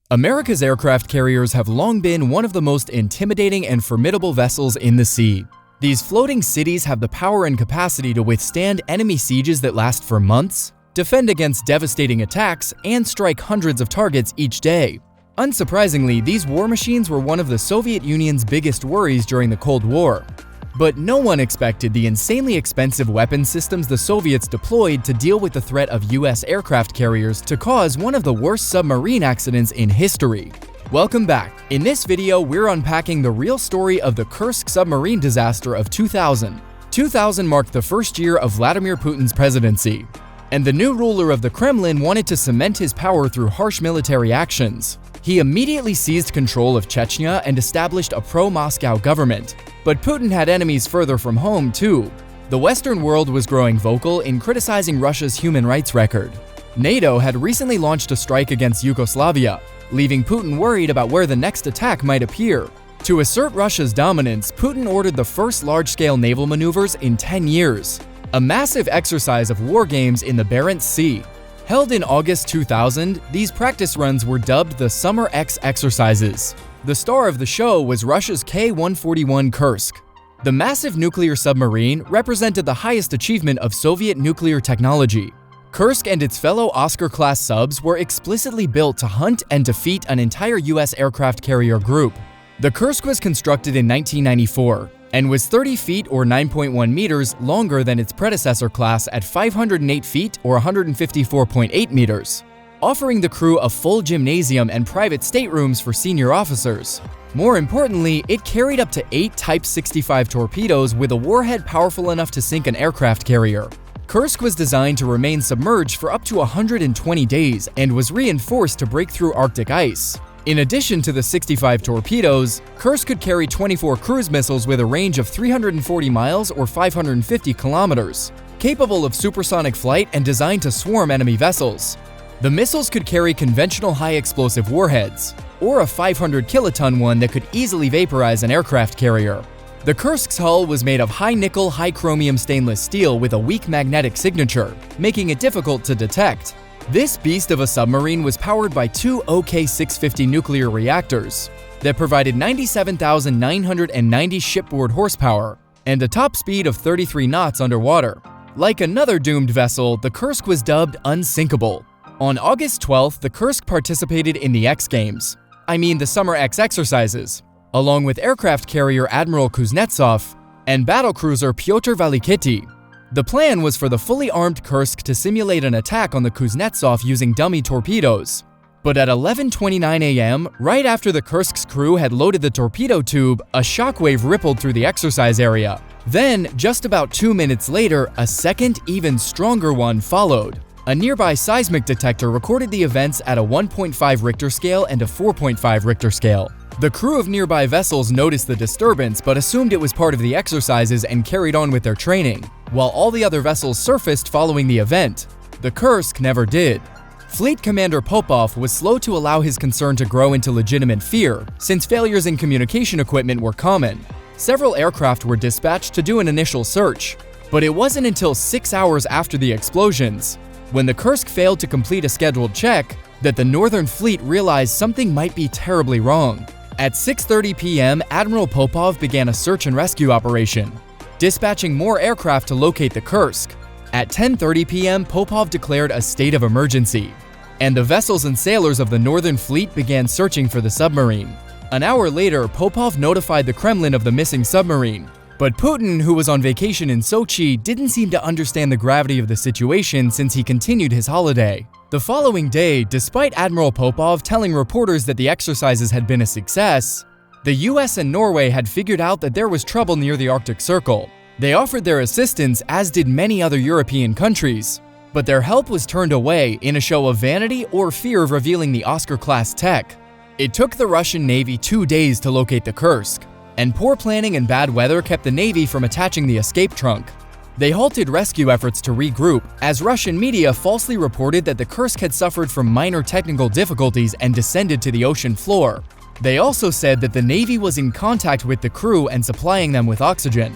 America's aircraft carriers have long been one of the most intimidating and formidable vessels in the sea. These floating cities have the power and capacity to withstand enemy sieges that last for months, defend against devastating attacks, and strike hundreds of targets each day. Unsurprisingly, these war machines were one of the Soviet Union's biggest worries during the Cold War. But no one expected the insanely expensive weapon systems the Soviets deployed to deal with the threat of US aircraft carriers to cause one of the worst submarine accidents in history. Welcome back. In this video, we're unpacking the real story of the Kursk submarine disaster of 2000. 2000 marked the first year of Vladimir Putin's presidency, and the new ruler of the Kremlin wanted to cement his power through harsh military actions. He immediately seized control of Chechnya and established a pro-Moscow government. But Putin had enemies further from home, too. The Western world was growing vocal in criticizing Russia's human rights record. NATO had recently launched a strike against Yugoslavia, leaving Putin worried about where the next attack might appear. To assert Russia's dominance, Putin ordered the first large-scale naval maneuvers in 10 years, a massive exercise of war games in the Barents Sea. Held in August 2000, these practice runs were dubbed the Summer X exercises. The star of the show was Russia's K-141 Kursk. The massive nuclear submarine represented the highest achievement of Soviet nuclear technology. Kursk and its fellow Oscar-class subs were explicitly built to hunt and defeat an entire US aircraft carrier group. The Kursk was constructed in 1994 and was 30 feet or 9.1 meters longer than its predecessor class at 508 feet or 154.8 meters, offering the crew a full gymnasium and private staterooms for senior officers. More importantly, it carried up to 8 Type 65 torpedoes with a warhead powerful enough to sink an aircraft carrier. Kursk was designed to remain submerged for up to 120 days and was reinforced to break through Arctic ice. In addition to the 65 torpedoes, Kursk could carry 24 cruise missiles with a range of 340 miles or 550 kilometers, capable of supersonic flight and designed to swarm enemy vessels. The missiles could carry conventional high-explosive warheads, or a 500-kiloton one that could easily vaporize an aircraft carrier. The Kursk's hull was made of high-nickel, high-chromium stainless steel with a weak magnetic signature, making it difficult to detect. This beast of a submarine was powered by 2 OK-650 nuclear reactors that provided 97,990 shipboard horsepower and a top speed of 33 knots underwater. Like another doomed vessel, the Kursk was dubbed unsinkable. On August 12th, the Kursk participated in the X Games, the Summer X exercises, along with aircraft carrier Admiral Kuznetsov and battlecruiser Pyotr Velikity. The plan was for the fully armed Kursk to simulate an attack on the Kuznetsov using dummy torpedoes. But at 11:29 a.m., right after the Kursk's crew had loaded the torpedo tube, a shockwave rippled through the exercise area. Then, just about 2 minutes later, a second, even stronger one followed. A nearby seismic detector recorded the events at a 1.5 Richter scale and a 4.5 Richter scale. The crew of nearby vessels noticed the disturbance but assumed it was part of the exercises and carried on with their training, while all the other vessels surfaced following the event. The Kursk never did. Fleet Commander Popov was slow to allow his concern to grow into legitimate fear, since failures in communication equipment were common. Several aircraft were dispatched to do an initial search, but it wasn't until 6 hours after the explosions, when the Kursk failed to complete a scheduled check, that the Northern Fleet realized something might be terribly wrong. At 6:30 p.m., Admiral Popov began a search and rescue operation, dispatching more aircraft to locate the Kursk. At 10:30 p.m., Popov declared a state of emergency, and the vessels and sailors of the Northern Fleet began searching for the submarine. An hour later, Popov notified the Kremlin of the missing submarine. But Putin, who was on vacation in Sochi, didn't seem to understand the gravity of the situation since he continued his holiday. The following day, despite Admiral Popov telling reporters that the exercises had been a success, the US and Norway had figured out that there was trouble near the Arctic Circle. They offered their assistance, as did many other European countries, but their help was turned away in a show of vanity or fear of revealing the Oscar-class tech. It took the Russian Navy 2 days to locate the Kursk, and poor planning and bad weather kept the Navy from attaching the escape trunk. They halted rescue efforts to regroup, as Russian media falsely reported that the Kursk had suffered from minor technical difficulties and descended to the ocean floor. They also said that the Navy was in contact with the crew and supplying them with oxygen.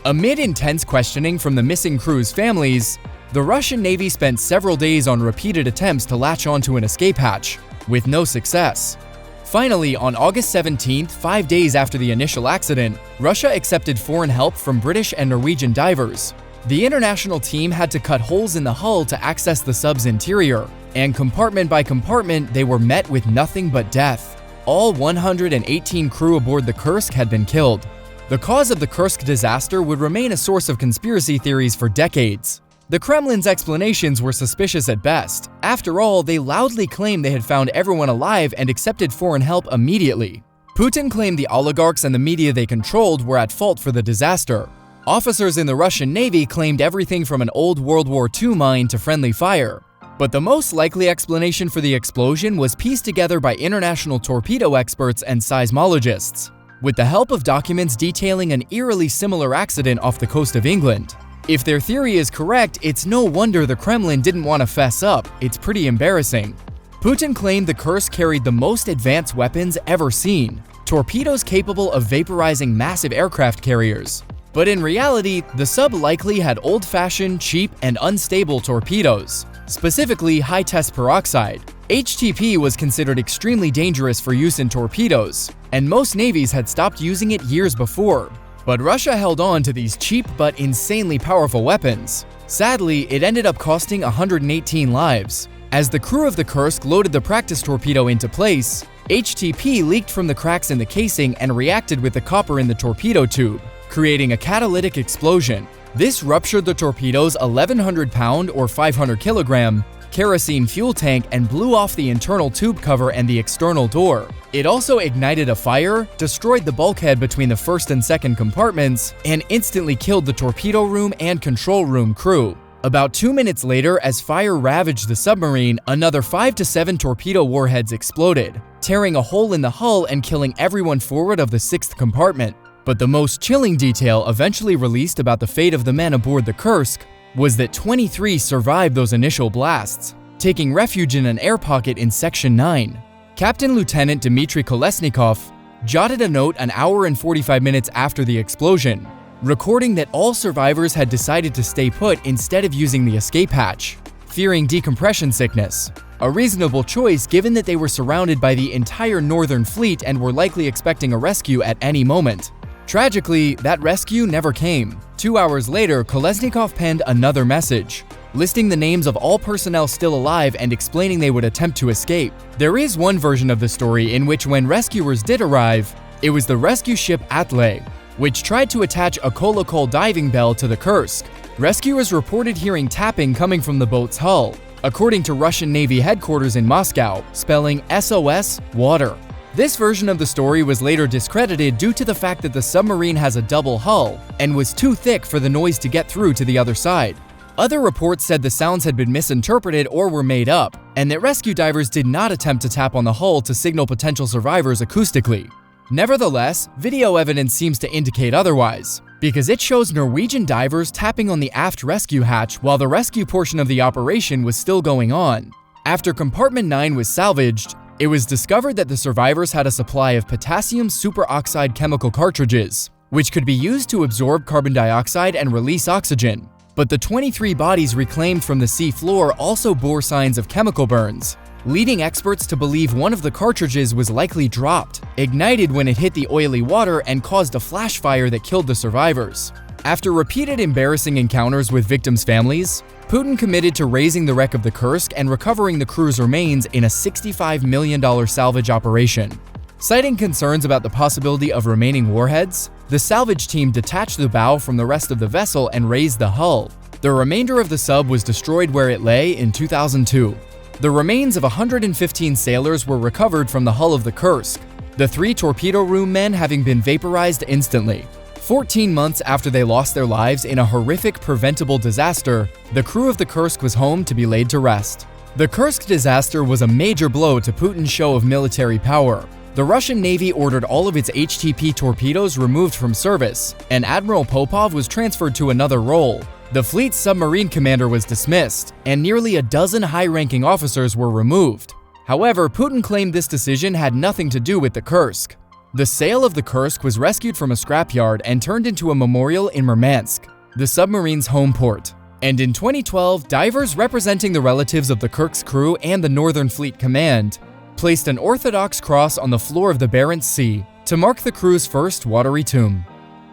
Amid intense questioning from the missing crew's families, the Russian Navy spent several days on repeated attempts to latch onto an escape hatch, with no success. Finally, on August 17th, 5 days after the initial accident, Russia accepted foreign help from British and Norwegian divers. The international team had to cut holes in the hull to access the sub's interior, and compartment by compartment, they were met with nothing but death. All 118 crew aboard the Kursk had been killed. The cause of the Kursk disaster would remain a source of conspiracy theories for decades. The Kremlin's explanations were suspicious at best. After all, they loudly claimed they had found everyone alive and accepted foreign help immediately. Putin claimed the oligarchs and the media they controlled were at fault for the disaster. Officers in the Russian Navy claimed everything from an old World War II mine to friendly fire. But the most likely explanation for the explosion was pieced together by international torpedo experts and seismologists, with the help of documents detailing an eerily similar accident off the coast of England. If their theory is correct, it's no wonder the Kremlin didn't want to fess up. It's pretty embarrassing. Putin claimed the Kursk carried the most advanced weapons ever seen, torpedoes capable of vaporizing massive aircraft carriers. But in reality, the sub likely had old-fashioned, cheap, and unstable torpedoes, specifically high-test peroxide. HTP was considered extremely dangerous for use in torpedoes, and most navies had stopped using it years before. But Russia held on to these cheap but insanely powerful weapons. Sadly, it ended up costing 118 lives. As the crew of the Kursk loaded the practice torpedo into place, HTP leaked from the cracks in the casing and reacted with the copper in the torpedo tube, creating a catalytic explosion. This ruptured the torpedo's 1,100-pound or 500-kilogram kerosene fuel tank and blew off the internal tube cover and the external door. It also ignited a fire, destroyed the bulkhead between the first and second compartments, and instantly killed the torpedo room and control room crew. About 2 minutes later, as fire ravaged the submarine, another 5 to 7 torpedo warheads exploded, tearing a hole in the hull and killing everyone forward of the sixth compartment. But the most chilling detail eventually released about the fate of the men aboard the Kursk was that 23 survived those initial blasts, taking refuge in an air pocket in Section 9. Captain Lieutenant Dmitry Kolesnikov jotted a note an hour and 45 minutes after the explosion, recording that all survivors had decided to stay put instead of using the escape hatch, fearing decompression sickness. A reasonable choice given that they were surrounded by the entire Northern Fleet and were likely expecting a rescue at any moment. Tragically, that rescue never came. 2 hours later, Kolesnikov penned another message, listing the names of all personnel still alive and explaining they would attempt to escape. There is one version of the story in which when rescuers did arrive, it was the rescue ship Atle, which tried to attach a kolokol diving bell to the Kursk. Rescuers reported hearing tapping coming from the boat's hull, according to Russian Navy headquarters in Moscow, spelling SOS water. This version of the story was later discredited due to the fact that the submarine has a double hull and was too thick for the noise to get through to the other side. Other reports said the sounds had been misinterpreted or were made up, and that rescue divers did not attempt to tap on the hull to signal potential survivors acoustically. Nevertheless, video evidence seems to indicate otherwise, because it shows Norwegian divers tapping on the aft rescue hatch while the rescue portion of the operation was still going on. After Compartment 9 was salvaged, it was discovered that the survivors had a supply of potassium superoxide chemical cartridges, which could be used to absorb carbon dioxide and release oxygen. But the 23 bodies reclaimed from the sea floor also bore signs of chemical burns, leading experts to believe one of the cartridges was likely dropped, ignited when it hit the oily water, and caused a flash fire that killed the survivors. After repeated embarrassing encounters with victims' families, Putin committed to raising the wreck of the Kursk and recovering the crew's remains in a $65 million salvage operation. Citing concerns about the possibility of remaining warheads, the salvage team detached the bow from the rest of the vessel and raised the hull. The remainder of the sub was destroyed where it lay in 2002. The remains of 115 sailors were recovered from the hull of the Kursk, the 3 torpedo room men having been vaporized instantly. 14 months after they lost their lives in a horrific preventable disaster, the crew of the Kursk was home to be laid to rest. The Kursk disaster was a major blow to Putin's show of military power. The Russian Navy ordered all of its HTP torpedoes removed from service, and Admiral Popov was transferred to another role. The fleet's submarine commander was dismissed, and nearly a dozen high-ranking officers were removed. However, Putin claimed this decision had nothing to do with the Kursk. The sail of the Kursk was rescued from a scrapyard and turned into a memorial in Murmansk, the submarine's home port. And in 2012, divers representing the relatives of the Kursk's crew and the Northern Fleet Command placed an Orthodox cross on the floor of the Barents Sea to mark the crew's first watery tomb.